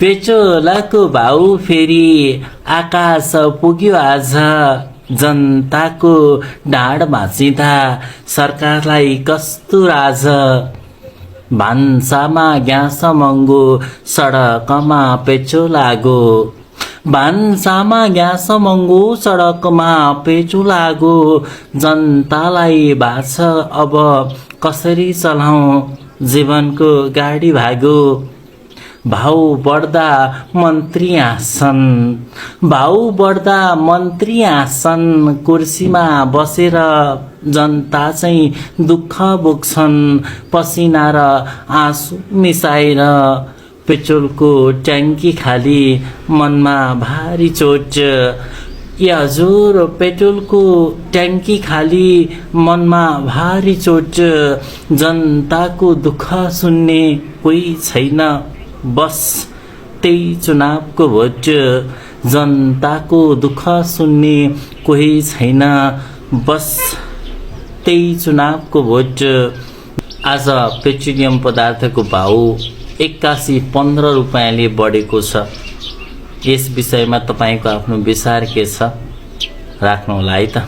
पेट्रोलको भाउ फेरि आकाश पुग्यो आज, जनताको ढाड भाँचिँदा सरकारलाई कस्तो राज। भान्सामा ग्यास महँगो, सडकमा पेट्रोल आगो। भान्सामा ग्यास महँगो, सडकमा पेट्रोल आगो। जनतालाई बाछ अब कसरी चलाऊँ, जीवनको गाडी भागो। भाउ बढ्दा मन्त्री आसन, भाउ बढ्दा मन्त्री आसन। कुर्सीमा बसेर जनता चाहिँ दुःख बोक्छन्, पसिना र आँसु मिसाएर। पेट्रोलको ट्याङ्की खाली, मनमा भारी चोट। ए हजुर, पेट्रोलको ट्याङ्की खाली, मनमा भारी चोट। जनताको दुःख सुन्ने कोही छैन, बस त्यही चुनावको भोट। जनताको दुःख सुन्ने कोही छैन, बस त्यही चुनावको भोट। आज पेट्रोलियम पदार्थको भाउ 81-15 रुपियाँले बढेको छ। यस विषयमा तपाईँको आफ्नो विचार के छ, राख्नु होला है त।